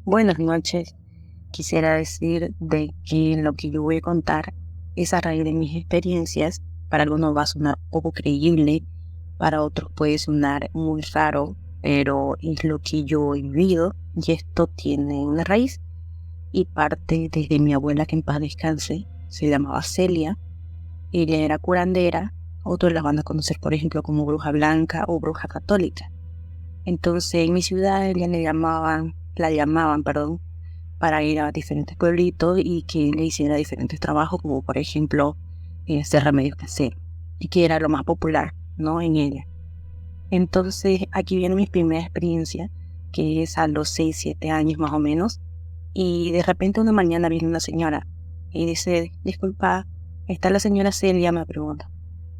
Buenas noches. Quisiera decir de que lo que yo voy a contar es a raíz de mis experiencias. Para algunos va a sonar poco creíble, para otros puede sonar muy raro, pero es lo que yo he vivido y esto tiene una raíz y parte desde mi abuela, que en paz descanse. Se llamaba Celia. Ella era curandera. Otros la van a conocer, por ejemplo, como bruja blanca o bruja católica. Entonces en mi ciudad ella la llamaban, perdón, para ir a diferentes pueblitos y que le hiciera diferentes trabajos, como por ejemplo hacer remedios caseros, y que era lo más popular, ¿no? En ella. Entonces aquí viene mi primera experiencia, que es a los 6, 7 años más o menos, y de repente una mañana viene una señora y dice: disculpa, ¿está la señora Celia?, me pregunta.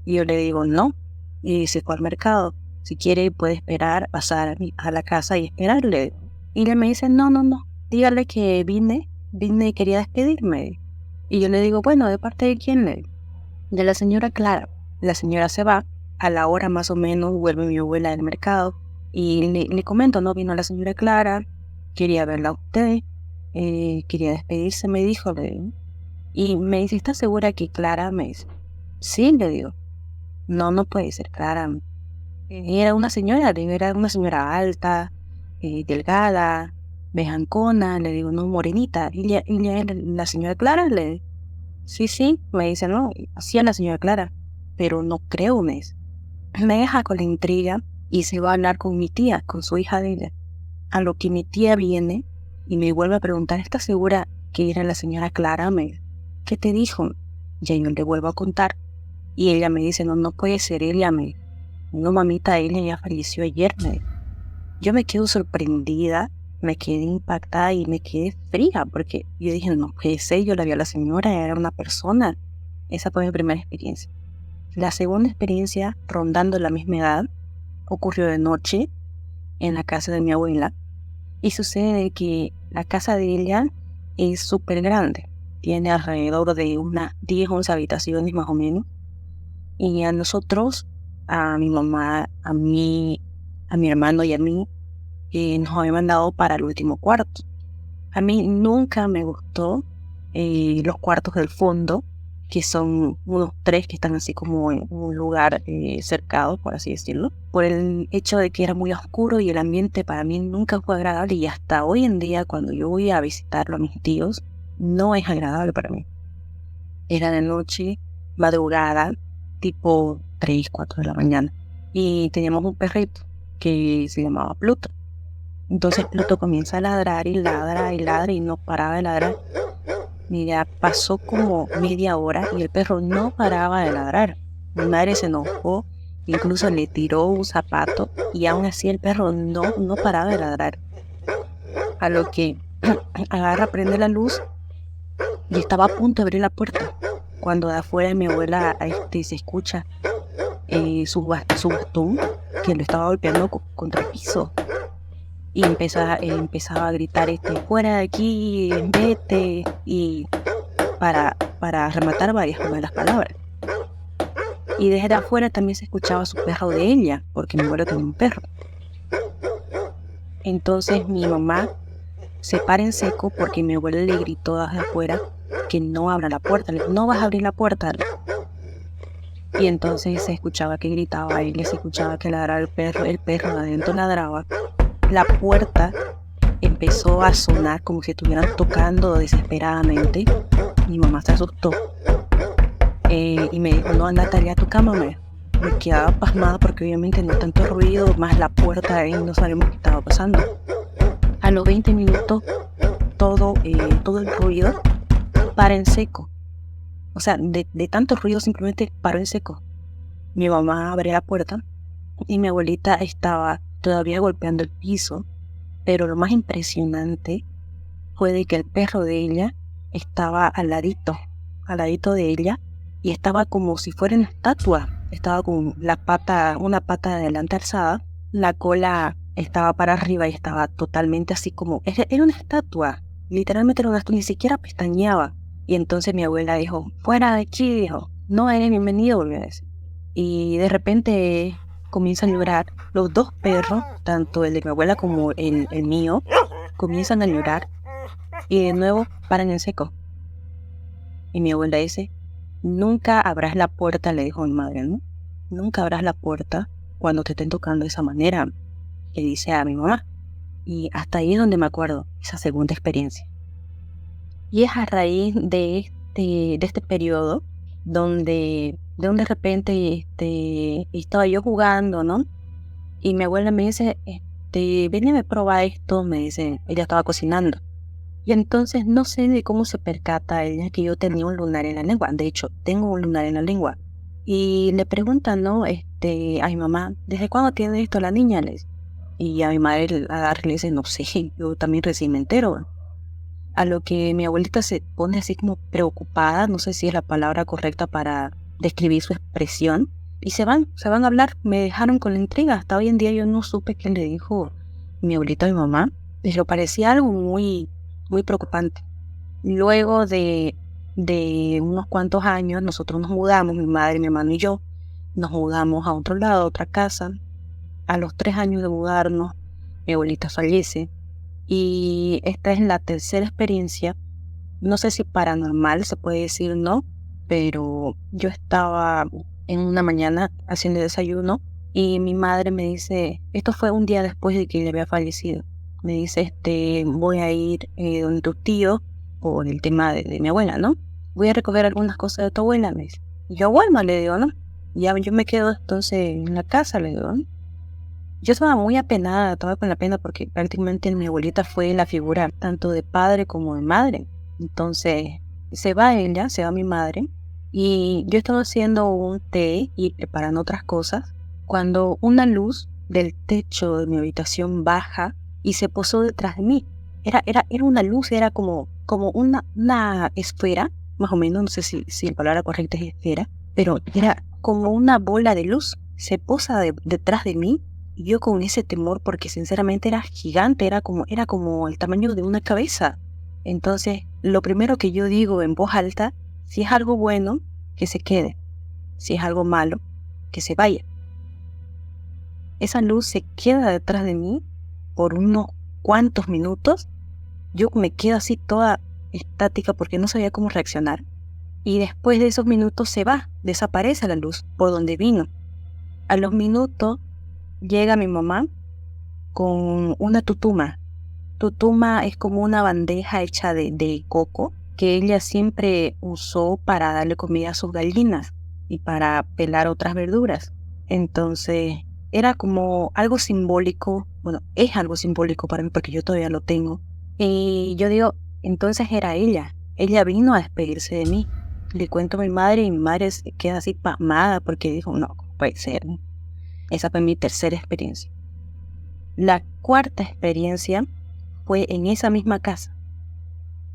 Y yo le digo: no. Y se fue al mercado. Si quiere puede esperar, pasar a la casa y esperarle. Y ella me dice: no, no, no, dígale que vine y quería despedirme. Y yo le digo: bueno, ¿de parte de quién? De la señora Clara. La señora se va. A la hora más o menos vuelve mi abuela del mercado y le comento: no, vino la señora Clara, quería verla a usted, quería despedirse, me dijo. Y me dice: ¿está segura que Clara? Me dice. Sí, le digo. No, no puede ser Clara. Era una señora, le digo, era una señora alta, delgada, bejancona, le digo, no, morenita. Ella era la señora Clara, le digo. Sí, sí, me dice: no, así es la señora Clara, pero no creo, me dice. Me deja con la intriga y se va a hablar con mi tía, con su hija de ella. A lo que mi tía viene y me vuelve a preguntar: ¿estás segura que era la señora Clara? Me dice. ¿Qué te dijo? Ya yo le vuelvo a contar y ella me dice: no, no puede ser ella, me dice. No, mamita, ella ya falleció ayer, me dice. Yo me quedo sorprendida, me quedé impactada y me quedé fría, porque yo dije: no puede ser, yo la vi a la señora, era una persona. Esa fue mi primera experiencia. La segunda experiencia, rondando la misma edad, ocurrió de noche en la casa de mi abuela. Y sucede que la casa de ella es súper grande. Tiene alrededor de unas 10, 11 habitaciones más o menos. Y a nosotros, a mi mamá, a mí, a mi hermano y a mí, nos habían mandado para el último cuarto. A mí nunca me gustó los cuartos del fondo, que son unos 3 que están así como en un lugar cercado, por así decirlo, por el hecho de que era muy oscuro y el ambiente para mí nunca fue agradable, y hasta hoy en día cuando yo voy a visitarlo a mis tíos, no es agradable para mí. Era de noche, madrugada, tipo 3, 4 de la mañana, y teníamos un perrito que se llamaba Pluto. Entonces Pluto comienza a ladrar y ladra y ladra y no paraba de ladrar. Mira, pasó como media hora y el perro no paraba de ladrar. Mi madre se enojó, incluso le tiró un zapato y aún así el perro no paraba de ladrar. A lo que agarra, prende la luz y estaba a punto de abrir la puerta cuando de afuera mi abuela se escucha su bastón, que lo estaba golpeando contra el piso. Y empezaba a gritar: fuera de aquí, vete, y para rematar varias malas palabras. Y desde afuera también se escuchaba su perro de ella, porque mi abuelo tenía un perro. Entonces mi mamá se para en seco porque mi abuela le gritó desde afuera que no abra la puerta. Le dijo: no vas a abrir la puerta. Y entonces se escuchaba que gritaba ella, se escuchaba que ladraba el perro de adentro ladraba. La puerta empezó a sonar como si estuvieran tocando desesperadamente. Mi mamá se asustó y me dijo: no, andate a tu cama. Me quedaba pasmada porque obviamente no tanto ruido, más la puerta ahí, no sabemos qué estaba pasando. A los 20 minutos todo el ruido para en seco. O sea, de tanto ruido simplemente paró en seco. Mi mamá abrió la puerta y mi abuelita estaba todavía golpeando el piso, pero lo más impresionante fue de que el perro de ella estaba al ladito de ella, y estaba como si fuera una estatua. Estaba con una pata de adelante alzada, la cola estaba para arriba y estaba totalmente así como, era una estatua, literalmente era una estatua, ni siquiera pestañeaba. Y entonces mi abuela dijo: fuera de aquí, dijo, no eres bienvenido, volvió a decir. Y de repente comienzan a llorar los dos perros, tanto el de mi abuela como el mío, comienzan a llorar y de nuevo paran en seco. Y mi abuela dice, nunca abras la puerta, le dijo a mi madre, ¿no? Nunca abras la puerta cuando te estén tocando de esa manera, le dice a mi mamá. Y hasta ahí es donde me acuerdo, esa segunda experiencia. Y es a raíz de este periodo donde de repente estaba yo jugando, ¿no? Y mi abuela me dice, ven y me prueba esto, me dice, ella estaba cocinando. Y entonces no sé de cómo se percata ella que yo tenía un lunar en la lengua. De hecho, tengo un lunar en la lengua. Y le preguntan, ¿no? A mi mamá, ¿desde cuándo tiene esto la niña? Y a mi madre le dice, no sé, yo también recién me entero. A lo que mi abuelita se pone así como preocupada, no sé si es la palabra correcta para describir su expresión, y se van a hablar. Me dejaron con la intriga. Hasta hoy en día yo no supe qué le dijo mi abuelita a mi mamá, pero parecía algo muy, muy preocupante. Luego de unos cuantos años, nosotros nos mudamos, mi madre, mi hermano y yo, nos mudamos a otro lado, a otra casa. A los 3 años de mudarnos, mi abuelita fallece. Y esta es la tercera experiencia, no sé si paranormal se puede decir, no, pero yo estaba en una mañana haciendo desayuno y mi madre me dice, esto fue un día después de que ella había fallecido, me dice, voy a ir donde tu tío por el tema de mi abuela, ¿no? Voy a recoger algunas cosas de tu abuela, me dice. Y yo, bueno, le digo, ¿no? Ya yo me quedo entonces en la casa, le digo, ¿no? Yo estaba muy apenada, estaba con la pena porque prácticamente mi abuelita fue la figura tanto de padre como de madre. Entonces se va ella, se va mi madre y yo estaba haciendo un té y preparando otras cosas cuando una luz del techo de mi habitación baja y se posó detrás de mí. Era una luz, era como una esfera, más o menos, no sé si la palabra correcta es esfera, pero era como una bola de luz. Se posa detrás de mí. Y yo con ese temor, porque sinceramente era gigante, era como el tamaño de una cabeza. Entonces, lo primero que yo digo en voz alta, si es algo bueno, que se quede. Si es algo malo, que se vaya. Esa luz se queda detrás de mí por unos cuantos minutos. Yo me quedo así toda estática porque no sabía cómo reaccionar. Y después de esos minutos se va, desaparece la luz por donde vino. A los minutos llega mi mamá con una tutuma. Tutuma es como una bandeja hecha de coco que ella siempre usó para darle comida a sus gallinas y para pelar otras verduras. Entonces era como algo simbólico, bueno, es algo simbólico para mí porque yo todavía lo tengo. Y yo digo, entonces era ella. Ella vino a despedirse de mí. Le cuento a mi madre y mi madre se queda así pasmada porque dijo, no, puede ser. Esa fue mi tercera experiencia. La cuarta experiencia fue en esa misma casa.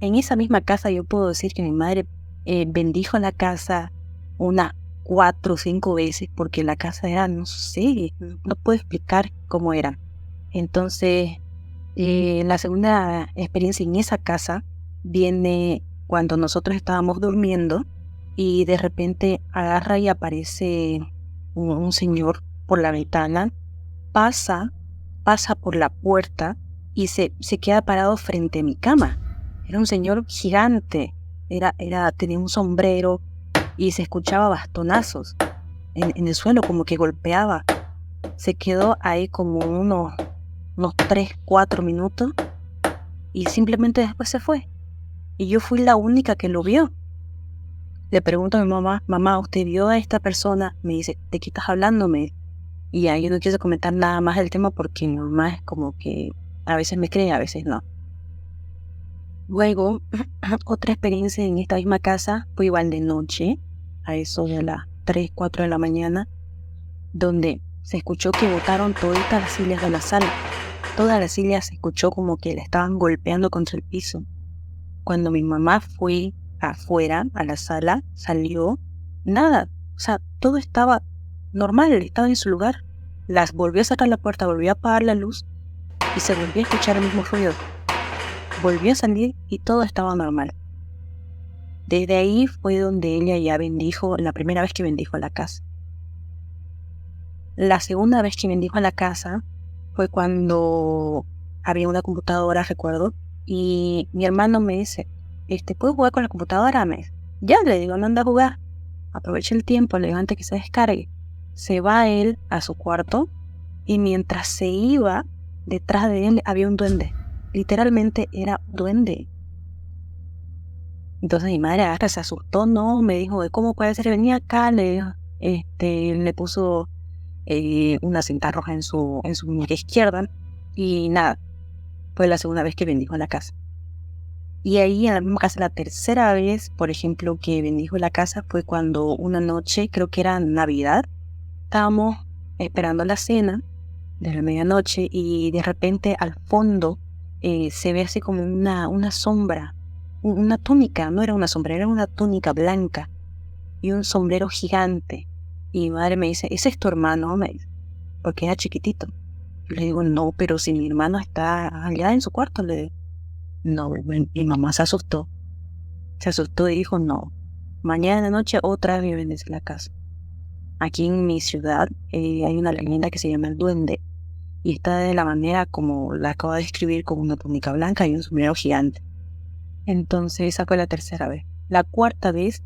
En esa misma casa yo puedo decir que mi madre bendijo la casa unas 4 o 5 veces porque la casa era, no sé, no puedo explicar cómo era. Entonces, la segunda experiencia en esa casa viene cuando nosotros estábamos durmiendo y de repente agarra y aparece un señor por la ventana, pasa por la puerta y se queda parado frente a mi cama. Era un señor gigante, tenía un sombrero y se escuchaba bastonazos en el suelo, como que golpeaba. Se quedó ahí como unos 3, 4 minutos y simplemente después se fue. Y yo fui la única que lo vio. Le pregunto a mi mamá, ¿usted vio a esta persona? Me dice, ¿de qué estás hablando? Y ahí yo no quise comentar nada más del tema porque mi mamá es como que a veces me cree, a veces no. Luego, otra experiencia en esta misma casa fue igual de noche, a eso de las 3, 4 de la mañana, donde se escuchó que botaron todas las sillas de la sala. Todas las sillas se escuchó como que le estaban golpeando contra el piso. Cuando mi mamá fue afuera, a la sala, salió, nada, o sea, todo estaba normal, estaba en su lugar. Las volvió a cerrar la puerta, volvió a apagar la luz y se volvió a escuchar el mismo ruido. Volvió a salir y todo estaba normal. Desde ahí fue donde ella ya bendijo, la primera vez que bendijo la casa. La segunda vez que bendijo la casa fue cuando había una computadora, recuerdo, y mi hermano me dice, ¿puedes jugar con la computadora? Me dice, ya, le digo, no anda a jugar, aprovecha el tiempo, le digo antes que se descargue. Se va él a su cuarto y mientras se iba, detrás de él había un duende. Literalmente era un duende. Entonces mi madre agarra, se asustó, no, me dijo, ¿cómo puede ser? Venía acá, le dijo, le puso una cinta roja en su muñeca izquierda y nada, fue la segunda vez que bendijo la casa. Y ahí en la misma casa, la tercera vez, por ejemplo, que bendijo la casa fue cuando una noche, creo que era Navidad, estábamos esperando la cena de la medianoche y de repente al fondo se ve así como una sombra, una túnica, no era una sombra, era una túnica blanca y un sombrero gigante. Y mi madre me dice, ¿ese es tu hermano? Me dice, porque era chiquitito. Le digo, no, pero si mi hermano está allá en su cuarto, le digo. No, mi mamá se asustó y dijo, no, mañana en la noche otra vez me bendice la casa. Aquí en mi ciudad hay una leyenda que se llama el duende y está de la manera como la acabo de describir, con una túnica blanca y un sombrero gigante. Entonces esa fue la tercera vez. La cuarta vez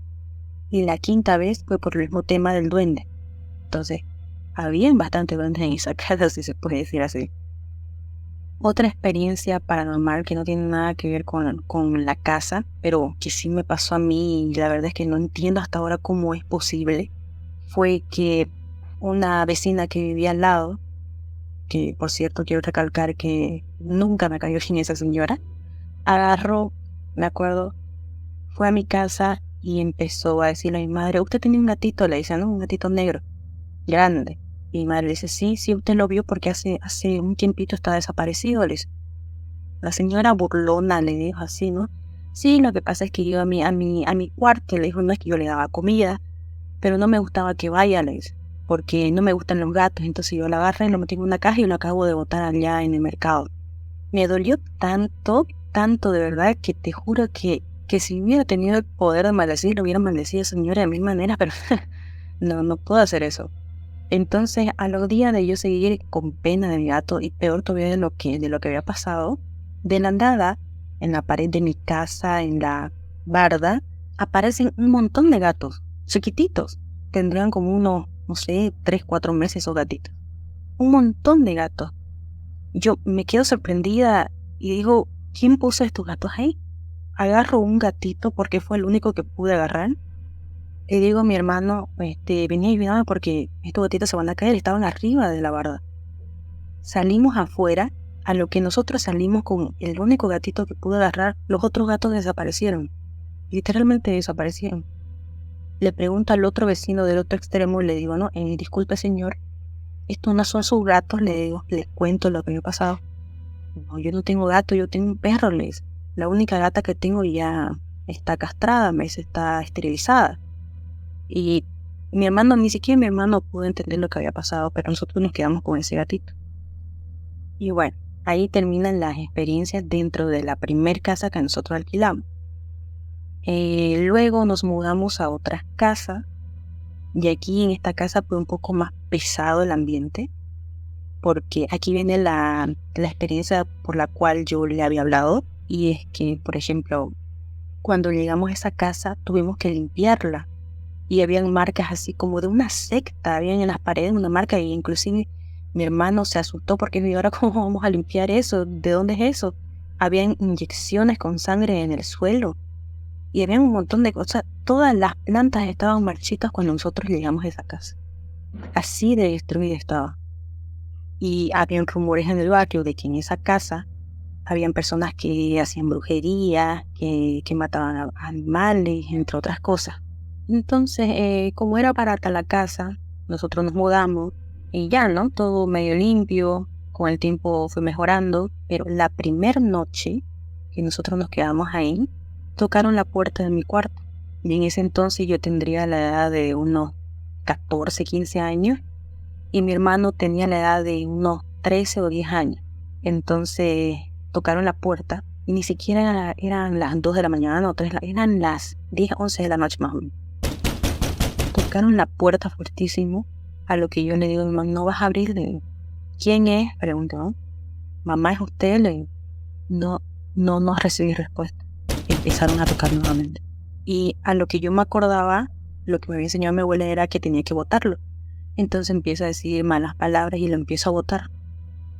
y la quinta vez fue por el mismo tema del duende. Entonces había bastante duendes en esa casa, si se puede decir así. Otra experiencia paranormal que no tiene nada que ver con la casa, pero que sí me pasó a mí y la verdad es que no entiendo hasta ahora cómo es posible, fue que una vecina que vivía al lado, que por cierto quiero recalcar que nunca me cayó bien esa señora, agarró, me acuerdo, fue a mi casa y empezó a decirle a mi madre, ¿usted tenía un gatito? Le dice, ¿no? Un gatito negro, grande. Y mi madre le dice, sí, usted lo vio porque hace un tiempito está desaparecido. Le dice. La señora burlona le dijo así, ¿no? Sí, lo que pasa es que yo a mi cuarto, le dijo, no es que yo le daba comida, pero no me gustaba que vaya, le dice, porque no me gustan los gatos, entonces yo la agarré, lo metí en una caja y lo acabo de botar allá en el mercado. Me dolió tanto de verdad, que te juro que si hubiera tenido el poder de maldecir, lo hubiera maldecido a esa señora de mil maneras, pero no puedo hacer eso. Entonces, a los días de yo seguir con pena de mi gato, y peor todavía de lo que había pasado, de la nada, en la pared de mi casa, en la barda, aparecen un montón de gatos, chiquititos. Tendrían como unos, no sé, 3, 4 meses esos gatitos. Un montón de gatos. Yo me quedo sorprendida y digo, ¿quién puso estos gatos ahí? Agarro un gatito porque fue el único que pude agarrar. Le digo a mi hermano, venía y ayúdame porque estos gatitos se van a caer, estaban arriba de la barda. Salimos afuera, a lo que nosotros salimos con el único gatito que pude agarrar, los otros gatos desaparecieron, literalmente desaparecieron. Le pregunto al otro vecino del otro extremo y le digo, no, disculpe señor, estos no son sus gatos, le digo, les cuento lo que me ha pasado. No, yo no tengo gato, yo tengo un perro, le dice. La única gata que tengo ya está castrada, me dice, está esterilizada. Y ni siquiera mi hermano pudo entender lo que había pasado, pero nosotros nos quedamos con ese gatito. Y bueno, ahí terminan las experiencias dentro de la primer casa que nosotros alquilamos. Luego nos mudamos a otra casa, y aquí en esta casa fue un poco más pesado el ambiente, porque aquí viene la experiencia por la cual yo le había hablado, y es que, por ejemplo, cuando llegamos a esa casa tuvimos que limpiarla. Y habían marcas así como de una secta, habían en las paredes una marca, y inclusive mi hermano se asustó porque dijo, ¿y ahora cómo vamos a limpiar eso? ¿De dónde es eso? Habían inyecciones con sangre en el suelo y había un montón de cosas. Todas las plantas estaban marchitas cuando nosotros llegamos a esa casa. Así de destruida estaba. Y habían rumores en el barrio de que en esa casa habían personas que hacían brujería, que mataban a animales, entre otras cosas. Entonces, como era barata la casa, nosotros nos mudamos y ya, ¿no? Todo medio limpio, con el tiempo fue mejorando, pero la primera noche que nosotros nos quedamos ahí, tocaron la puerta de mi cuarto. Y en ese entonces yo tendría la edad de unos 14, 15 años y mi hermano tenía la edad de unos 13 o 10 años. Entonces tocaron la puerta y ni siquiera eran las 2 de la mañana o 3, eran las 10, 11 de la noche más o menos. Tocaron la puerta fuertísimo, a lo que yo le digo, no vas a abrir. ¿Quién es? Preguntó. mamá, ¿es usted? No, no recibí respuesta. Empezaron a tocar nuevamente. Y a lo que yo me acordaba, lo que me había enseñado mi abuela era que tenía que botarlo. Entonces empiezo a decir malas palabras y lo empiezo a botar.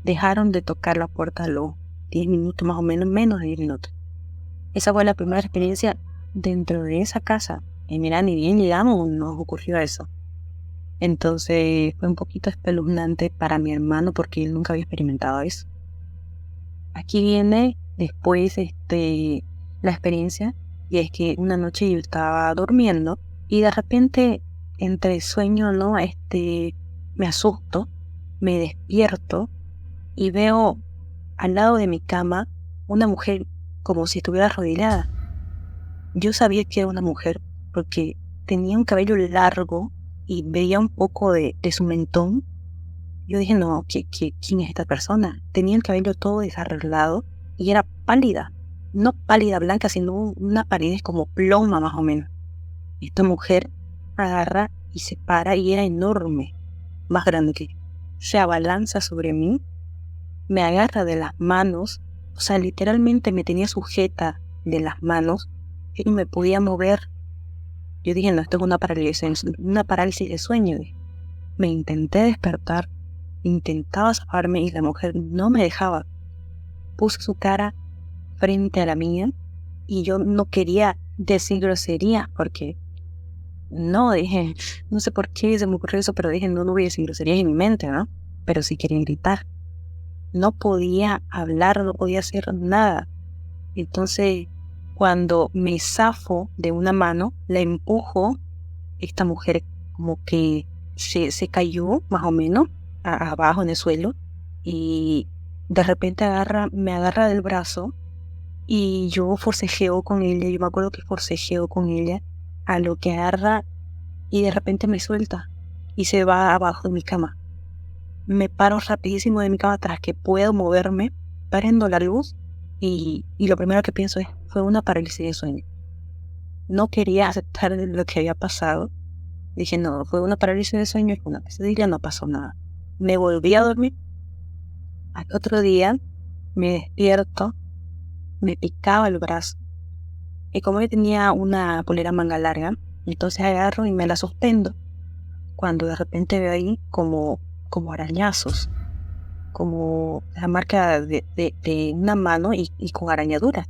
Dejaron de tocar la puerta a los 10 minutos, más o menos de 10 minutos. Esa fue la primera experiencia dentro de esa casa. Y mira, ni bien llegamos, nos ocurrió eso. Entonces fue un poquito espeluznante para mi hermano porque él nunca había experimentado eso. Aquí viene después la experiencia, y es que una noche yo estaba durmiendo y de repente entre sueño, ¿no? Me asusto, me despierto y veo al lado de mi cama una mujer como si estuviera arrodillada. Yo sabía que era una mujer porque tenía un cabello largo y veía un poco de su mentón. Yo dije, no, ¿quién es esta persona? Tenía el cabello todo desarreglado y era pálida. No pálida blanca, sino una palidez como ploma más o menos. Esta mujer agarra y se para y era enorme, más grande que yo. Se abalanza sobre mí, me agarra de las manos, o sea, literalmente me tenía sujeta de las manos y no me podía mover. Yo dije, no, esto es una parálisis de sueño. Me intenté despertar, intentaba zafarme y la mujer no me dejaba. Puso su cara frente a la mía y yo no quería decir grosería porque dije, no sé por qué se me ocurrió eso, pero dije, no voy a decir groserías en mi mente, ¿no? Pero sí quería gritar. No podía hablar, no podía hacer nada. Entonces, cuando me zafo de una mano, la empujo, esta mujer como que se cayó más o menos abajo en el suelo y de repente me agarra del brazo y yo forcejeo con ella. Yo me acuerdo que forcejeo con ella, a lo que agarra y de repente me suelta y se va abajo de mi cama. Me paro rapidísimo de mi cama tras que puedo moverme, prendo la luz y lo primero que pienso fue una parálisis de sueño. No quería aceptar lo que había pasado. Dije, no, fue una parálisis de sueño, fue una pesadilla, no pasó nada. Me volví a dormir. Al otro día me despierto, me picaba el brazo. Y como yo tenía una polera manga larga, entonces agarro y me la suspendo. Cuando de repente veo ahí como arañazos, como la marca de una mano y con arañaduras.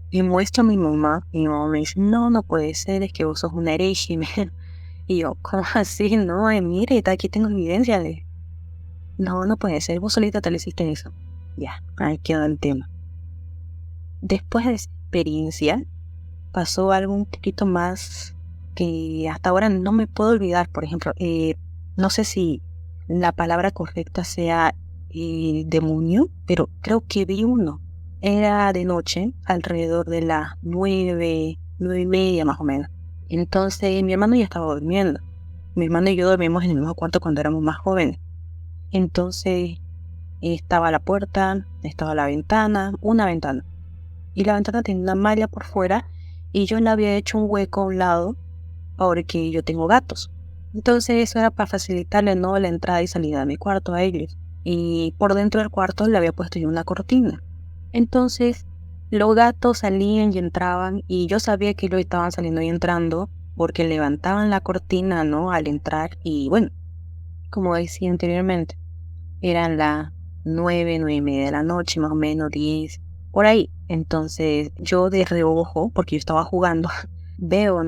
Y muestro a mi mamá, y mi mamá me dice, no puede ser, es que vos sos una hereje. Y yo, ¿cómo así? No, mire, aquí tengo evidencia de... No puede ser, vos solita te lo hiciste eso. Ya, ahí quedó el tema. Después de esa experiencia, pasó algo un poquito más que hasta ahora no me puedo olvidar. Por ejemplo, no sé si la palabra correcta sea demonio, pero creo que vi uno. Era de noche, alrededor de las 9:30 más o menos. Entonces mi hermano ya estaba durmiendo. Mi hermano y yo dormimos en el mismo cuarto cuando éramos más jóvenes. Entonces estaba la puerta, estaba la ventana, una ventana. Y la ventana tenía una malla por fuera y yo le había hecho un hueco a un lado porque yo tengo gatos. Entonces eso era para facilitarle la entrada y salida de mi cuarto a ellos. Y por dentro del cuarto le había puesto yo una cortina. Entonces los gatos salían y entraban y yo sabía que ellos estaban saliendo y entrando porque levantaban la cortina, al entrar. Y bueno, como decía anteriormente, eran las 9:30 de la noche, más o menos 10, por ahí. Entonces yo de reojo, porque yo estaba jugando, veo,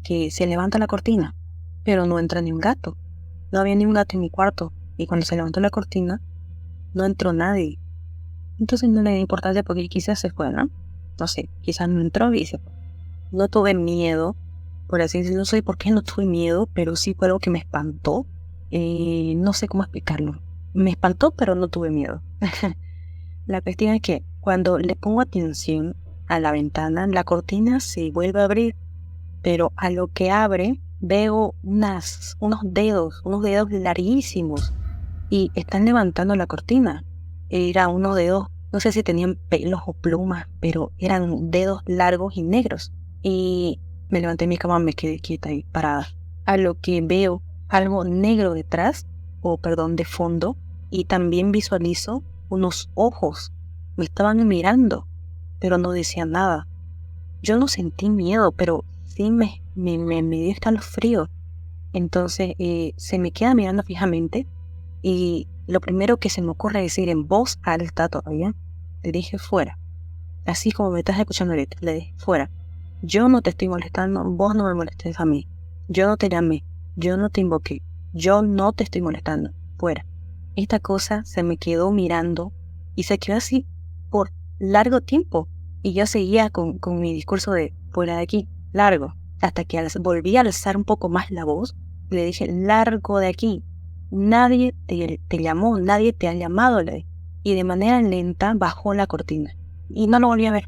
que se levanta la cortina, pero no entra ni un gato. No había ni un gato en mi cuarto. Y cuando se levantó la cortina, no entró nadie. Entonces no le di importancia porque quizás se fue, ¿no? No sé, quizás no entró y se fue. No tuve miedo, por así decirlo. No sé por qué no tuve miedo, pero sí fue algo que me espantó. No sé cómo explicarlo. Me espantó, pero no tuve miedo. La cuestión es que cuando le pongo atención a la ventana, la cortina se vuelve a abrir, pero a lo que abre veo unos dedos larguísimos y están levantando la cortina. Eran unos dedos, no sé si tenían pelos o plumas, pero eran dedos largos y negros. Y me levanté de mi cama, me quedé quieta y parada. A lo que veo algo negro detrás, de fondo, y también visualizo unos ojos. Me estaban mirando, pero no decían nada. Yo no sentí miedo, pero sí me dio escalofrío. Entonces se me queda mirando fijamente y lo primero que se me ocurre decir en voz alta todavía, le dije fuera. Así como me estás escuchando ahorita, le dije fuera. Yo no te estoy molestando, vos no me molestes a mí. Yo no te llamé, yo no te invoqué, yo no te estoy molestando, fuera. Esta cosa se me quedó mirando y se quedó así por largo tiempo. Y yo seguía con mi discurso de fuera de aquí, largo. Hasta que volví a alzar un poco más la voz y le dije, largo de aquí. Nadie te llamó, nadie te ha llamado, le dije. Y de manera lenta bajó la cortina. Y no lo volví a ver.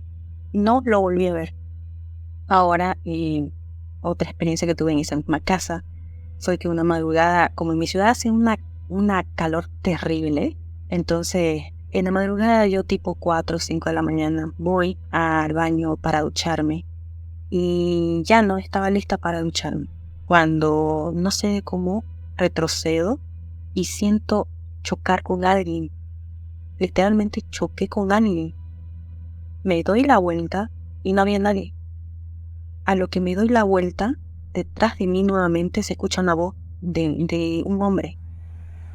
No lo volví a ver. Ahora, otra experiencia que tuve en esa misma casa fue que una madrugada, como en mi ciudad hace una calor terrible, entonces en la madrugada yo tipo 4 o 5 de la mañana voy al baño para ducharme y ya no estaba lista para ducharme. Cuando no sé cómo retrocedo y siento chocar con alguien. Literalmente choqué con alguien. Me doy la vuelta y no había nadie. A lo que me doy la vuelta, detrás de mí nuevamente se escucha una voz de un hombre.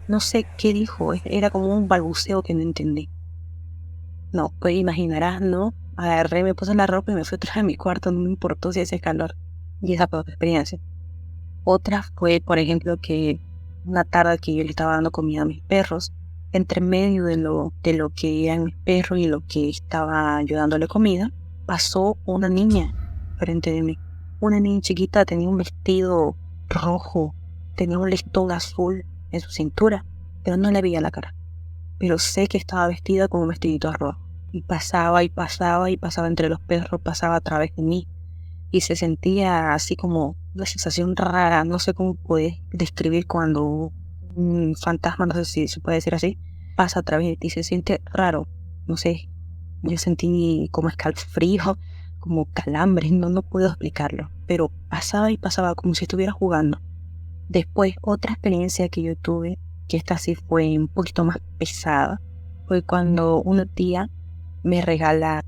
No sé qué dijo, era como un balbuceo que no entendí. No, pues imaginarás, ¿no? Agarré, me puse la ropa y me fui otra vez a mi cuarto, no me importó si hacía calor. Y esa fue otra experiencia. Otra fue, por ejemplo, que una tarde que yo le estaba dando comida a mis perros, entre medio de lo que eran mis perros y lo que estaba yo dándole comida, pasó una niña frente de mí. Una niña chiquita, tenía un vestido rojo, tenía un listón azul en su cintura, pero no le veía la cara. Pero sé que estaba vestida con un vestidito rojo. Y pasaba y pasaba y pasaba entre los perros, pasaba a través de mí. Y se sentía así como una sensación rara, no sé cómo puedes describir cuando un fantasma, no sé si se puede decir así, pasa a través de ti, se siente raro, no sé, yo sentí como escalofrío, como calambres, no puedo explicarlo, pero pasaba y pasaba como si estuviera jugando. Después, otra experiencia que yo tuve, que esta sí fue un poquito más pesada, fue cuando una tía me regala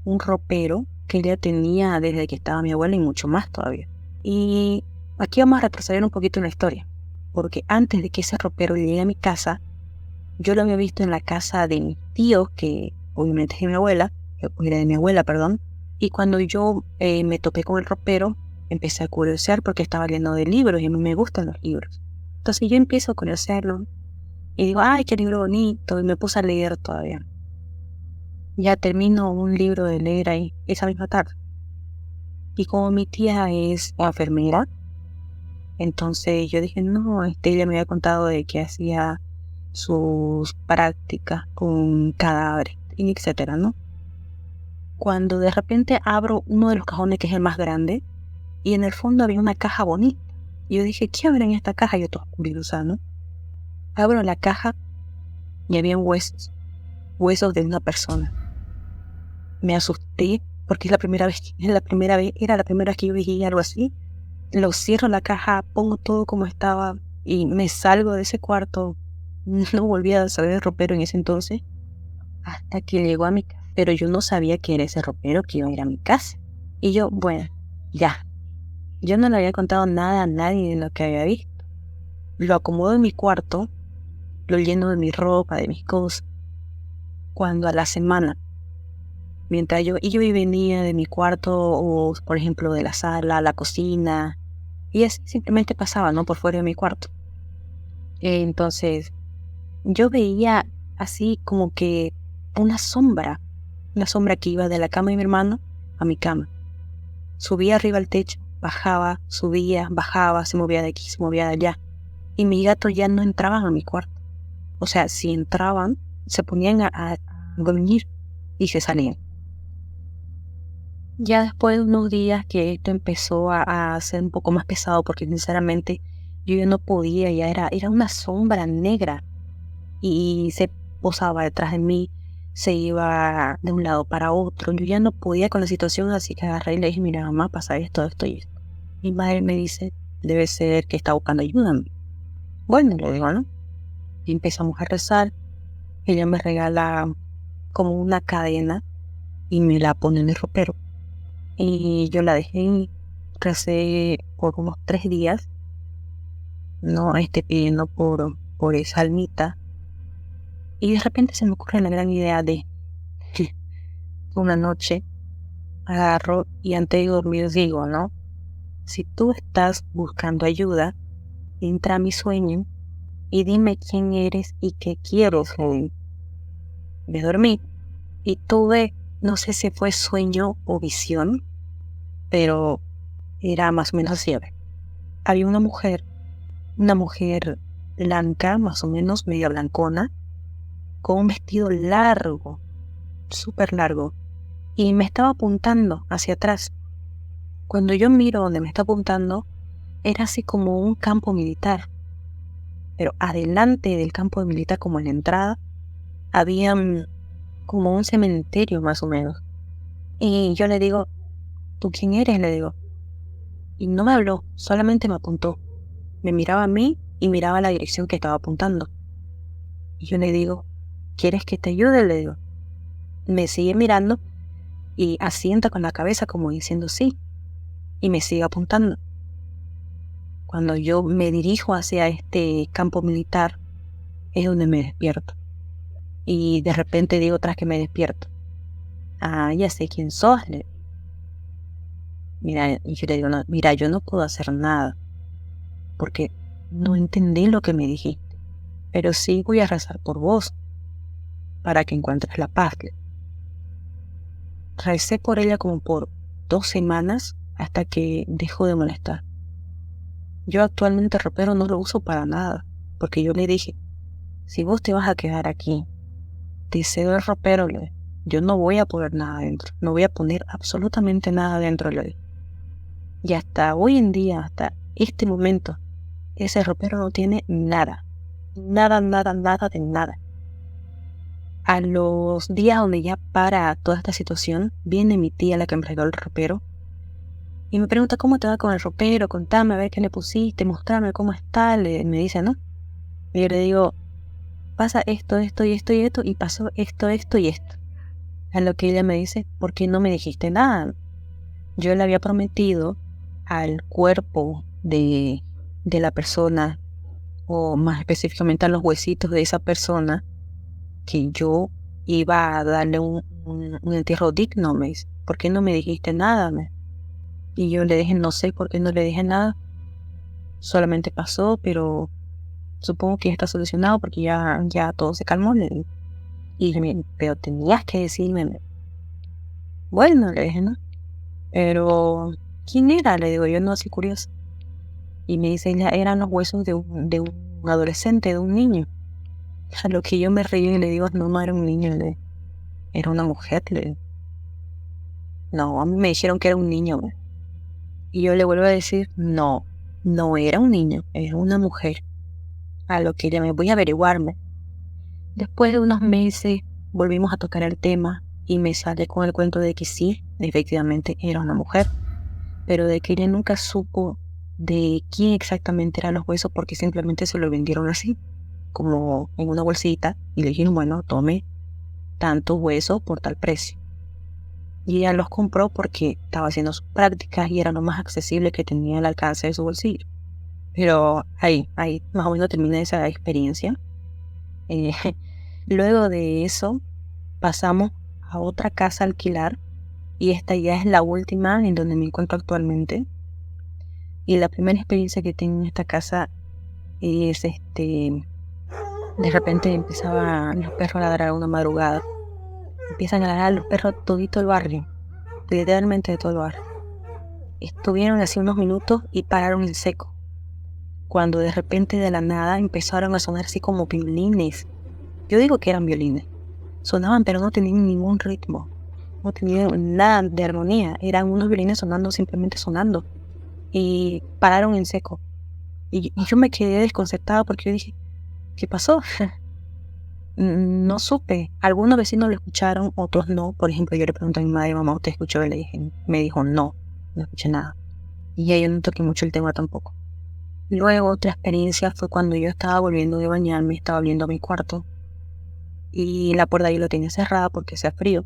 un ropero que ella tenía desde que estaba mi abuela y mucho más todavía. Y aquí vamos a retroceder un poquito en la historia, porque antes de que ese ropero llegue a mi casa, yo lo había visto en la casa de mi tío, que obviamente es de mi abuela, era de mi abuela, perdón, y cuando yo me topé con el ropero, empecé a curiosear porque estaba lleno de libros y a mí me gustan los libros. Entonces yo empiezo a curiosearlo y digo, ay, qué libro bonito, y me puse a leer todavía. Ya termino un libro de leer ahí esa misma tarde. Y como mi tía es enfermera, entonces yo dije, no, ella me había contado de que hacía sus prácticas con cadáveres, y etcétera, ¿no? Cuando de repente abro uno de los cajones, que es el más grande, y en el fondo había una caja bonita. Y yo dije, ¿qué habrá en esta caja? Yo todo curiosa, ¿no? Abro la caja y había huesos de una persona. Me asusté porque era la primera vez que yo veía algo así. Lo cierro la caja, pongo todo como estaba y me salgo de ese cuarto. No volví a saber el ropero en ese entonces hasta que llegó a mi casa. Pero yo no sabía que era ese ropero que iba a ir a mi casa. Y yo, bueno, ya. Yo no le había contado nada a nadie de lo que había visto. Lo acomodo en mi cuarto, lo lleno de mi ropa, de mis cosas. Cuando a la semana, mientras yo iba y venía de mi cuarto o, por ejemplo, de la sala a la cocina, y así simplemente pasaba, ¿no? Por fuera de mi cuarto. Entonces, yo veía así como que una sombra que iba de la cama de mi hermano a mi cama. Subía arriba al techo, bajaba, subía, bajaba, se movía de aquí, se movía de allá. Y mis gatos ya no entraban a mi cuarto. O sea, si entraban, se ponían a dormir y se salían. Ya después de unos días que esto empezó a ser un poco más pesado, porque sinceramente yo ya no podía, ya era una sombra negra y se posaba detrás de mí, se iba de un lado para otro. Yo ya no podía con la situación, así que agarré y le dije, mira mamá, pasa esto, esto y esto. Mi madre me dice, debe ser que está buscando ayuda. Bueno, le digo, ¿no? Y empezamos a rezar ella me regala como una cadena y me la pone en el ropero. Y yo la dejé y recé por unos 3 días, no pidiendo por esa almita. Y de repente se me ocurre la gran idea de una noche agarro y antes de dormir digo, ¿no? Si tú estás buscando ayuda, entra a mi sueño y dime quién eres y qué quiero ser. Me dormí y tuve, no sé si fue sueño o visión, pero era más o menos así. Había una mujer blanca, más o menos media blancona, con un vestido largo, súper largo, y me estaba apuntando hacia atrás. Cuando yo miro donde me está apuntando, era así como un campo militar, pero adelante del campo militar, como en la entrada, había como un cementerio más o menos. Y yo le digo, ¿tú quién eres? Le digo. Y no me habló, solamente me apuntó. Me miraba a mí y miraba la dirección que estaba apuntando. Y yo le digo, ¿quieres que te ayude? Le digo. Me sigue mirando y asienta con la cabeza como diciendo sí. Y me sigue apuntando. Cuando yo me dirijo hacia este campo militar, es donde me despierto. Y de repente digo tras que me despierto, ah, ya sé quién sos. Mira, y yo le digo, no, mira, yo no puedo hacer nada, porque no entendí lo que me dijiste, pero sí voy a rezar por vos, para que encuentres la paz. Recé por ella como por 2 semanas, hasta que dejó de molestar. Yo actualmente el ropero no lo uso para nada, porque yo le dije, si vos te vas a quedar aquí, te cedo el ropero, yo no voy a poner nada dentro, no voy a poner absolutamente nada dentro, y hasta hoy en día, hasta este momento, ese ropero no tiene nada, nada, nada, nada de nada. A los días donde ya para toda esta situación, viene mi tía, la que me regaló el ropero, y me pregunta cómo te va con el ropero, contame a ver qué le pusiste, mostrame cómo está, me dice, ¿no? Y yo le digo, pasa esto, esto y esto y esto, y pasó esto, esto y esto. A lo que ella me dice, ¿por qué no me dijiste nada? Yo le había prometido al cuerpo de la persona, o más específicamente a los huesitos de esa persona, que yo iba a darle un entierro digno, me dice. ¿Por qué no me dijiste nada? Y yo le dije, no sé por qué no le dije nada. Solamente pasó, pero supongo que ya está solucionado porque ya todo se calmó. Le digo. Y dije, pero tenías que decirme. Bueno, le dije, ¿no? Pero, ¿quién era? Le digo, yo no soy curiosa. Y me dice, eran los huesos de un adolescente, de un niño. A lo que yo me reí y le digo, no, no era un niño, era una mujer. No, a mí me dijeron que era un niño. Y yo le vuelvo a decir, no, no era un niño, era una mujer. A lo que ella me voy a averiguarme. Después de unos meses volvimos a tocar el tema y me sale con el cuento de que sí, efectivamente era una mujer, pero de que ella nunca supo de quién exactamente eran los huesos porque simplemente se lo vendieron así, como en una bolsita, y le dijeron, bueno, tome tantos huesos por tal precio. Y ella los compró porque estaba haciendo sus prácticas y era lo más accesible que tenía al alcance de su bolsillo. Pero ahí más o menos termina esa experiencia. Luego de eso pasamos a otra casa a alquilar y esta ya es la última en donde me encuentro actualmente. Y la primera experiencia que tengo en esta casa es de repente empezaban los perros a ladrar una madrugada. Empiezan a ladrar los perros todito el barrio, literalmente de todo el barrio. Estuvieron así unos minutos y pararon en seco. Cuando de repente de la nada empezaron a sonar así como violines. Yo digo que eran violines. Sonaban pero no tenían ningún ritmo. No tenían nada de armonía. Eran unos violines sonando, simplemente sonando. Y pararon en seco. Y yo me quedé desconcertada porque yo dije, ¿qué pasó? No supe. Algunos vecinos lo escucharon, otros no. Por ejemplo, yo le pregunté a mi madre, mamá, ¿usted escuchó? Y le dije, me dijo, no escuché nada. Y ya yo no toqué mucho el tema tampoco. Luego otra experiencia fue cuando yo estaba volviendo de bañarme, estaba volviendo a mi cuarto. y la puerta yo lo tenía cerrada porque hacía frío.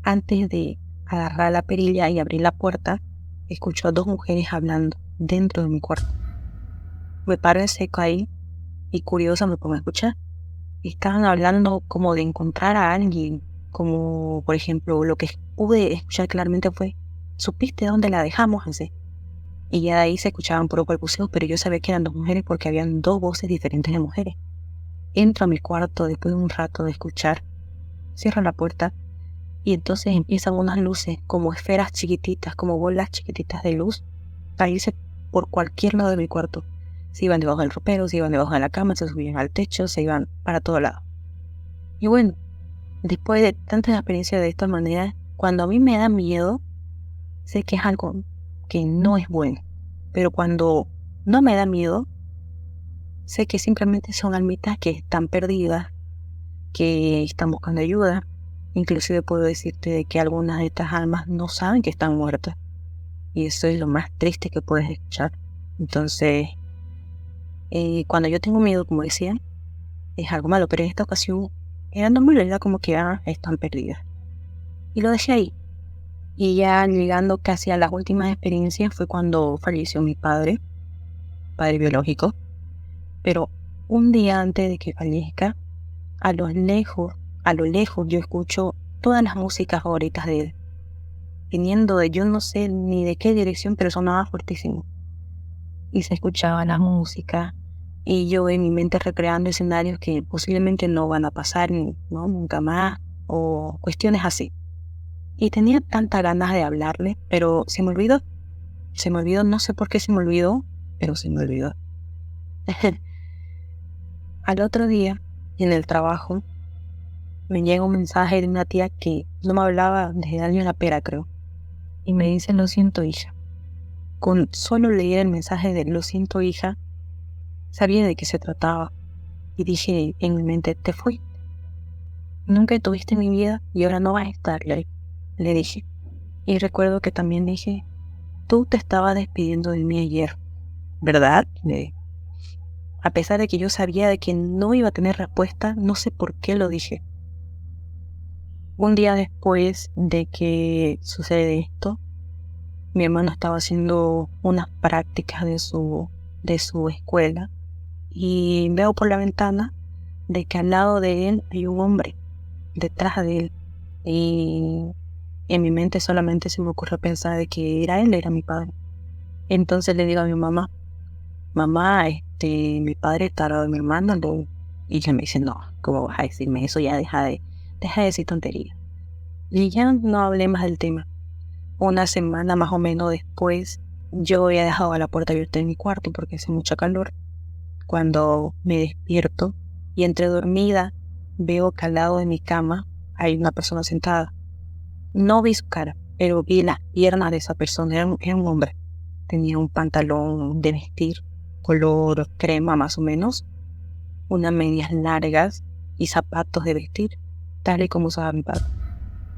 Antes de agarrar la perilla y abrir la puerta, escucho a dos mujeres hablando dentro de mi cuarto. Me paro en seco ahí y curiosa me pongo a escuchar. Estaban hablando como de encontrar a alguien, como por ejemplo lo que pude escuchar claramente fue: ¿supiste dónde la dejamos? Así. Y ya de ahí se escuchaban puros balbuceos, pero yo sabía que eran dos mujeres porque habían dos voces diferentes de mujeres. Entro a mi cuarto después de un rato de escuchar, cierro la puerta y entonces empiezan unas luces como esferas chiquititas, como bolas chiquititas de luz, a irse por cualquier lado de mi cuarto. Se iban debajo del ropero, se iban debajo de la cama, se subían al techo, se iban para todo lado. Y bueno, después de tantas experiencias de esta manera, cuando a mí me da miedo, sé que es algo que no es bueno. Pero cuando no me da miedo, sé que simplemente son almitas que están perdidas, que están buscando ayuda. Inclusive puedo decirte de que algunas de estas almas no saben que están muertas. Y eso es lo más triste que puedes escuchar. Entonces, cuando yo tengo miedo, como decía, es algo malo. Pero en esta ocasión era normal, era como que están perdidas. Y lo dejé ahí. Y ya llegando casi a las últimas experiencias fue cuando falleció mi padre biológico. Pero un día antes de que fallezca, a lo lejos yo escucho todas las músicas favoritas de él, viniendo de yo no sé ni de qué dirección, pero sonaba fuertísimo. Y se escuchaba la música, y yo en mi mente recreando escenarios que posiblemente no van a pasar, ¿no? Nunca más, o cuestiones así. Y tenía tantas ganas de hablarle, pero se me olvidó, no sé por qué se me olvidó, pero se me olvidó. Al otro día, en el trabajo, me llega un mensaje de una tía que no me hablaba desde el año de la pera, creo. Y me dice: lo siento, hija. Con solo leer el mensaje de lo siento, hija, sabía de qué se trataba. Y dije en mi mente: te fuiste. Nunca estuviste en mi vida y ahora no vas a estar, le dije. Y recuerdo que también dije: tú te estabas despidiendo de mí ayer, ¿verdad? Le dije. A pesar de que yo sabía de que no iba a tener respuesta, no sé por qué lo dije. Un día después de que sucede esto, mi hermano estaba haciendo unas prácticas de su escuela y veo por la ventana de que al lado de él hay un hombre, detrás de él. Y en mi mente solamente se me ocurrió pensar de que era mi padre. Entonces le digo a mi mamá: mamá, mi padre está al lado de mi hermano. Y ella me dice: no, ¿cómo vas a decirme eso? Ya deja de decir tonterías. Y ya no hablé más del tema. Una semana más o menos después, yo había dejado la puerta abierta de mi cuarto porque hace mucha calor. Cuando me despierto y entre dormida, veo que al lado de mi cama hay una persona sentada. No vi su cara, pero vi las piernas de esa persona. Era un hombre. Tenía un pantalón de vestir color crema más o menos, unas medias largas y zapatos de vestir, tal y como usaba mi padre.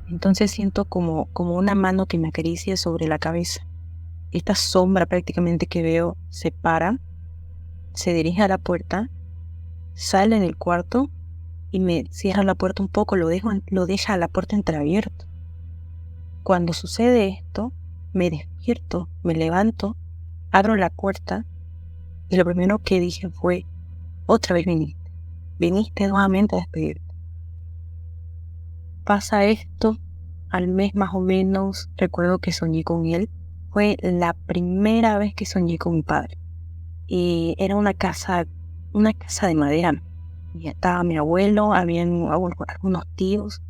Entonces siento como una mano que me acaricia sobre la cabeza. Esta sombra prácticamente que veo se para, se dirige a la puerta, sale del cuarto y me cierra la puerta un poco, lo deja la puerta entreabierta. Cuando sucede esto, me despierto, me levanto, abro la puerta y lo primero que dije fue: otra vez viniste nuevamente a despedirte. Pasa esto, al mes más o menos, recuerdo que soñé con él. Fue la primera vez que soñé con mi padre. Y era una casa de madera. Y estaba mi abuelo, habían algunos tíos,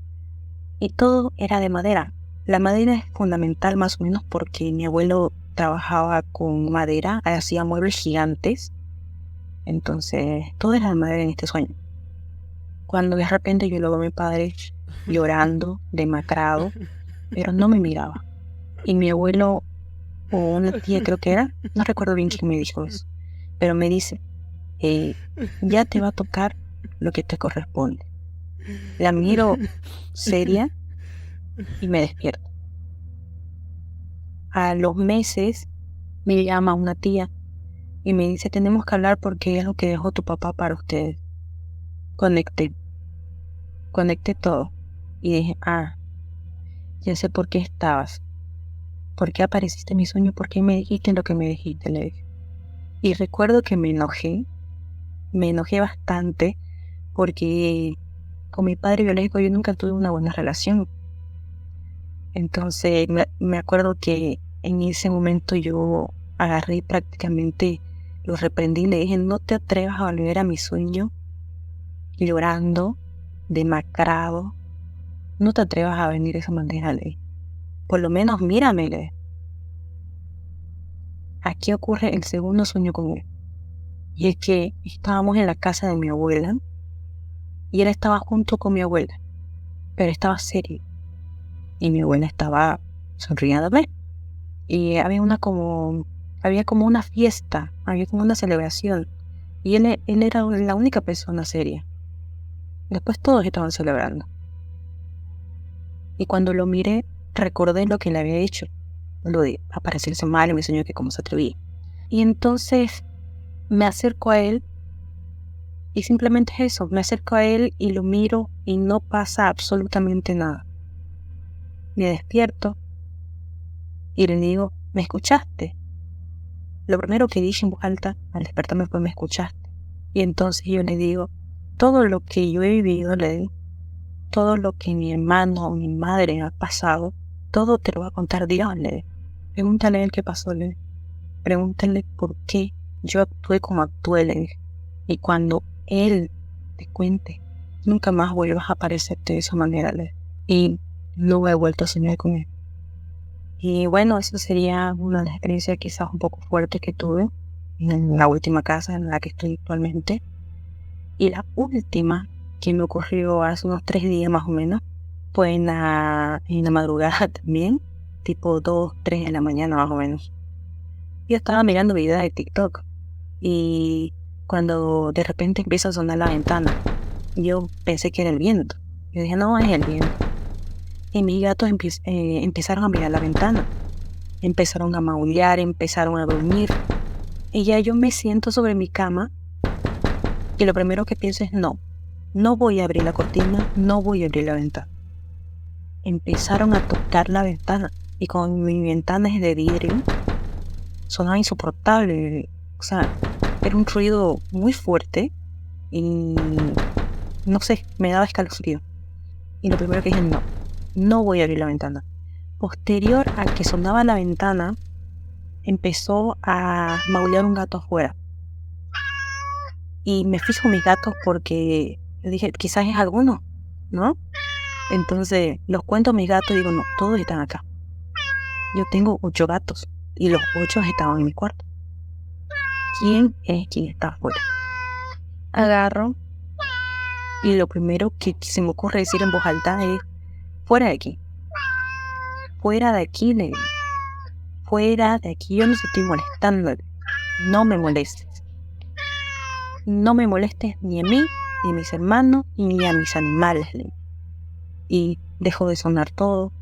y todo era de madera. La madera es fundamental más o menos porque mi abuelo trabajaba con madera, hacía muebles gigantes. Entonces, todo era de madera en este sueño. Cuando de repente yo lo veo a mi padre llorando, demacrado, pero no me miraba. Y mi abuelo, o una tía creo que era, no recuerdo bien quién me dijo eso, pero me dice: ya te va a tocar lo que te corresponde. La miro seria y me despierto. A los meses me llama una tía y me dice: tenemos que hablar porque es lo que dejó tu papá para ustedes. Conecté. conecté todo y dije, ya sé por qué estabas, por qué apareciste en mi sueño, por qué me dijiste lo que me dijiste, le dije. Y recuerdo que me enojé bastante porque con mi padre biológico yo nunca tuve una buena relación. Entonces me acuerdo que en ese momento yo agarré y prácticamente lo reprendí y le dije, no te atrevas a volver a mi sueño llorando, demacrado, no te atrevas a venir de esa manera, le dije. Por lo menos mírame, le dije. Aquí ocurre el segundo sueño con él. Y es que estábamos en la casa de mi abuela y él estaba junto con mi abuela, pero estaba serio. Y mi abuela estaba sonriéndome. Y había como una fiesta, había como una celebración. Y él era la única persona seria. Después todos estaban celebrando. Y cuando lo miré, recordé lo que le había hecho. Lo de aparecerse mal y me enseñó que cómo se atrevía. Y entonces me acerco a él y simplemente es eso. Me acerco a él y lo miro y no pasa absolutamente nada. Me despierto y le digo, ¿me escuchaste? Lo primero que dije en voz alta al despertarme fue, ¿me escuchaste? Y entonces yo le digo, todo lo que yo he vivido, le digo, todo lo que mi hermano o mi madre ha pasado, todo te lo va a contar Dios, le digo. Pregúntale a él qué pasó, le digo. Pregúntale por qué yo actué como actué, le dije. Y cuando él te cuente, nunca más vuelvas a aparecerte de esa manera, le digo. Y luego he vuelto a soñar con él. Y bueno, eso sería una de las experiencias quizás un poco fuertes que tuve en la última casa en la que estoy actualmente. Y la última que me ocurrió hace unos 3 días más o menos fue en la madrugada también, tipo 2, 3 de la mañana más o menos. Yo estaba mirando videos de TikTok y cuando de repente empieza a sonar la ventana, yo pensé que era el viento. Yo dije, no, es el viento. Y mis gatos empezaron a mirar la ventana, empezaron a maullar, empezaron a dormir. Y ya yo me siento sobre mi cama y lo primero que pienso es no voy a abrir la cortina, no voy a abrir la ventana. Empezaron a tocar la ventana y como mi ventana es de vidrio, sonaba insoportable. O sea, era un ruido muy fuerte y no sé, me daba escalofrío. Y lo primero que dije, no voy a abrir la ventana. Posterior a que sonaba la ventana, empezó a maullar un gato afuera. Y me fijo en mis gatos porque yo dije, quizás es alguno, ¿no? Entonces los cuento a mis gatos y digo, no, todos están acá. Yo tengo 8 gatos y los 8 estaban en mi cuarto. ¿Quién es quien está afuera? Agarro y lo primero que se me ocurre decir en voz alta es, fuera de aquí. Fuera de aquí, le digo. Fuera de aquí, yo no te estoy molestando. No me molestes. No me molestes ni a mí, ni a mis hermanos, ni a mis animales. Le digo. Y dejó de sonar todo.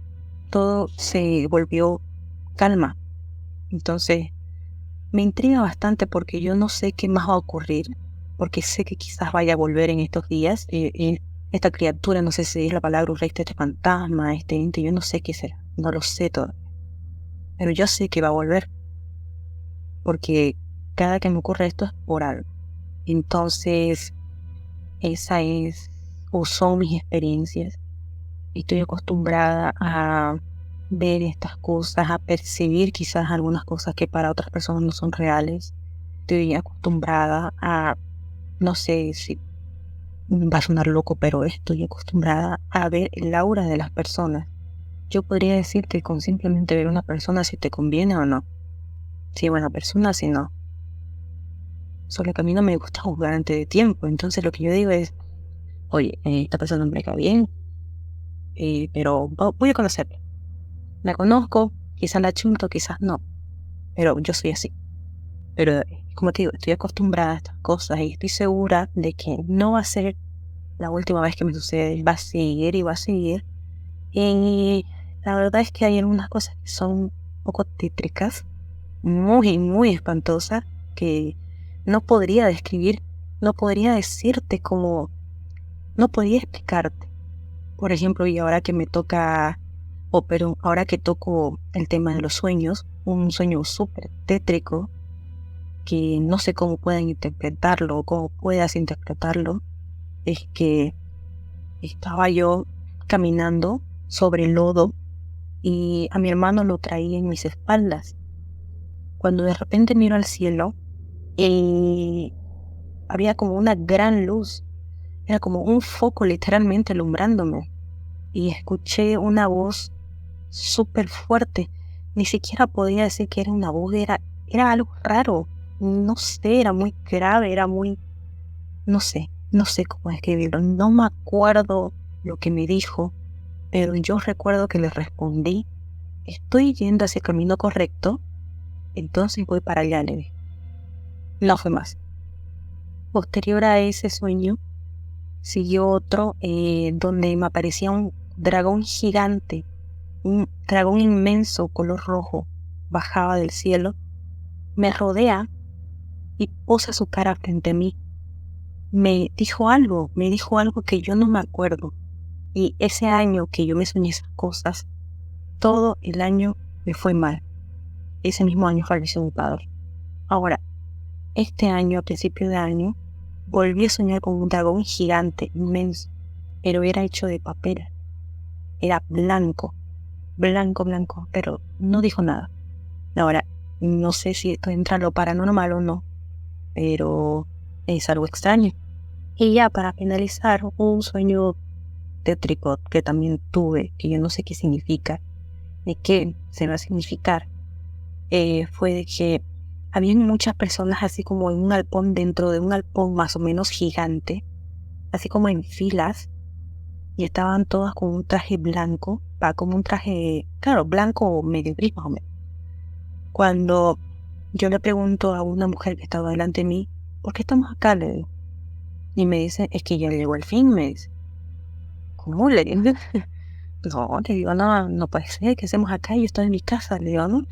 Todo se volvió calma. Entonces, me intriga bastante porque yo no sé qué más va a ocurrir. Porque sé que quizás vaya a volver en estos días. Esta criatura, no sé si es la palabra correcta, este fantasma, este ente, yo no sé qué será. No lo sé todavía. Pero yo sé que va a volver. Porque cada que me ocurre esto es por algo. Entonces, esa es o son mis experiencias. Estoy acostumbrada a ver estas cosas, a percibir quizás algunas cosas que para otras personas no son reales. Estoy acostumbrada a, no sé si va a sonar loco, pero estoy acostumbrada a ver el aura de las personas. Yo podría decirte con simplemente ver una persona si te conviene o no. Si es buena persona, si no. Solo que a mí no me gusta juzgar antes de tiempo. Entonces lo que yo digo es, oye, esta persona me cae bien, pero voy a conocerla. La conozco, quizás la chunto, quizás no. Pero yo soy así. Pero como te digo, estoy acostumbrada a estas cosas y estoy segura de que no va a ser la última vez que me sucede. Va a seguir y va a seguir. Y la verdad es que hay algunas cosas que son un poco tétricas, muy, muy espantosas, que no podría describir, no podría decirte cómo, no podría explicarte. Por ejemplo, y ahora que me toca, pero ahora que toco el tema de los sueños, un sueño súper tétrico, que no sé cómo puedan interpretarlo o cómo puedas interpretarlo, es que estaba yo caminando sobre el lodo y a mi hermano lo traía en mis espaldas. Cuando de repente miro al cielo, había como una gran luz, era como un foco literalmente alumbrándome. Y escuché una voz súper fuerte. Ni siquiera podía decir que era una voz, era algo raro. No sé, era muy grave, era muy... no sé cómo describirlo. No me acuerdo lo que me dijo, pero yo recuerdo que le respondí, estoy yendo hacia el camino correcto, entonces voy para allá, le dije. No fue más. Posterior a ese sueño, siguió otro donde me aparecía un dragón gigante, un dragón inmenso color rojo, bajaba del cielo, me rodea y posa su cara frente a mí. Me dijo algo que yo no me acuerdo. Y ese año que yo me soñé esas cosas, todo el año me fue mal. Ese mismo año falleció mi padre. Ahora, este año, a principio de año, volví a soñar con un dragón gigante, inmenso, pero era hecho de papel. Era blanco, pero no dijo nada. Ahora, no sé si esto entra en lo paranormal o no, pero es algo extraño. Y ya para finalizar, un sueño tétrico que también tuve, que yo no sé qué significa, ni qué se va a significar, fue de que habían muchas personas así como en un galpón, dentro de un galpón más o menos gigante, así como en filas, y estaban todas con un traje blanco, como un traje, claro, blanco o medio gris más o menos. Cuando yo le pregunto a una mujer que estaba delante de mí, ¿por qué estamos acá? Le digo. Y me dice, es que ya llegó el fin, me dice. ¿Cómo? Le digo, no, le digo, no puede ser, ¿qué hacemos acá? Yo estoy en mi casa, le digo, no.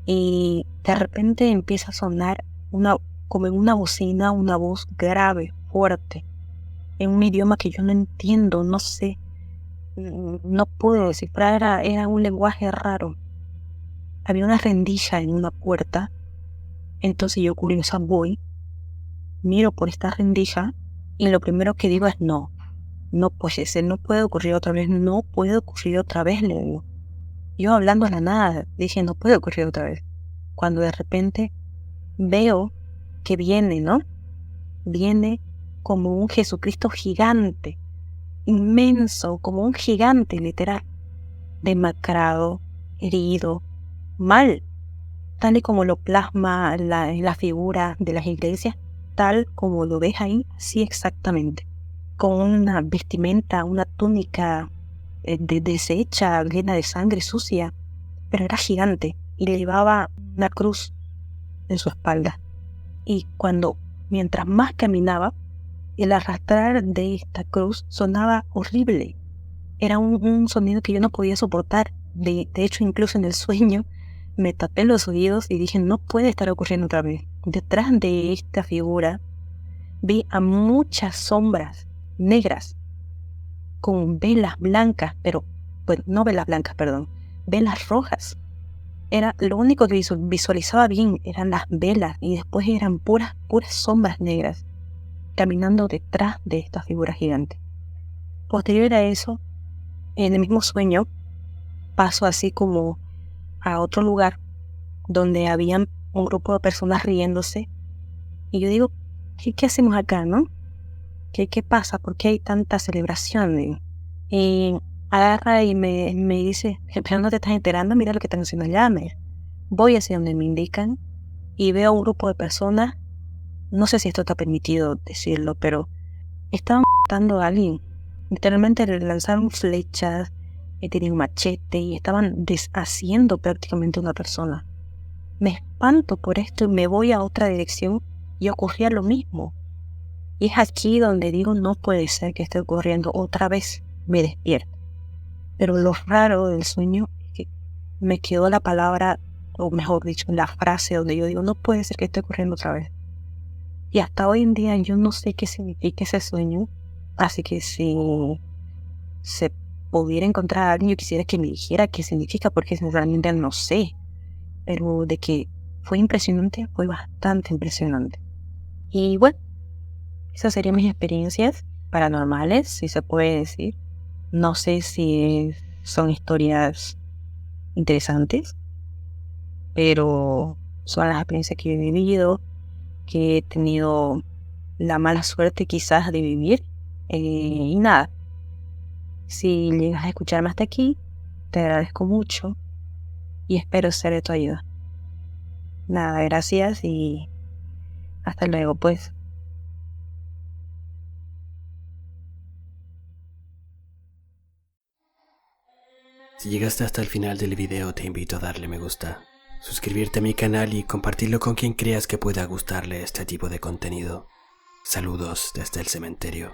Y de repente empieza a sonar como en una bocina, una voz grave, fuerte, en un idioma que yo no entiendo, no sé, no puedo descifrar, era un lenguaje raro. Había una rendija en una puerta, entonces yo curiosa voy, miro por esta rendija y lo primero que digo es no puede ser, no puede ocurrir otra vez, le digo. Yo hablando a la nada, dije no puede ocurrir otra vez. Cuando de repente veo que viene, ¿no? Viene como un Jesucristo gigante, inmenso, como un gigante literal, demacrado, herido, mal, tal y como lo plasma la figura de las iglesias, tal como lo ves ahí, sí exactamente, con una vestimenta, una túnica deshecha, llena de sangre sucia, pero era gigante y llevaba una cruz en su espalda. Y mientras más caminaba, el arrastrar de esta cruz sonaba horrible. Era un sonido que yo no podía soportar. De hecho, incluso en el sueño, me tapé los oídos y dije, no puede estar ocurriendo otra vez. Detrás de esta figura, vi a muchas sombras negras, con velas blancas, pues no velas blancas, perdón, velas rojas. Era lo único que visualizaba bien, eran las velas, y después eran puras sombras negras caminando detrás de esta figura gigante. Posterior a eso, en el mismo sueño, paso así como a otro lugar donde habían un grupo de personas riéndose, y yo digo, ¿qué hacemos acá, no? ¿Qué pasa? ¿Por qué hay tanta celebración? Y agarra y me dice, pero no te estás enterando, mira lo que están haciendo allá. Voy hacia donde me indican y veo un grupo de personas, no sé si esto está permitido decirlo, pero estaban matando a alguien. Literalmente le lanzaron flechas, tenían un machete y estaban deshaciendo prácticamente a una persona. Me espanto por esto y me voy a otra dirección y ocurría lo mismo. Y es aquí donde digo, no puede ser que esté ocurriendo otra vez. Me despierto. Pero lo raro del sueño es que me quedó la palabra, o mejor dicho, la frase donde yo digo, no puede ser que esté ocurriendo otra vez. Y hasta hoy en día yo no sé qué significa ese sueño. Así que si se pudiera encontrar a alguien, yo quisiera que me dijera qué significa, porque sinceramente no sé. Pero de que fue impresionante, fue bastante impresionante. Y bueno, esas serían mis experiencias paranormales, si se puede decir. No sé si son historias interesantes, pero son las experiencias que he vivido, que he tenido la mala suerte quizás de vivir. Y nada, si llegas a escucharme hasta aquí, te agradezco mucho y espero ser de tu ayuda. Nada, gracias y hasta luego, pues. Si llegaste hasta el final del video, te invito a darle me gusta, suscribirte a mi canal y compartirlo con quien creas que pueda gustarle este tipo de contenido. Saludos desde el cementerio.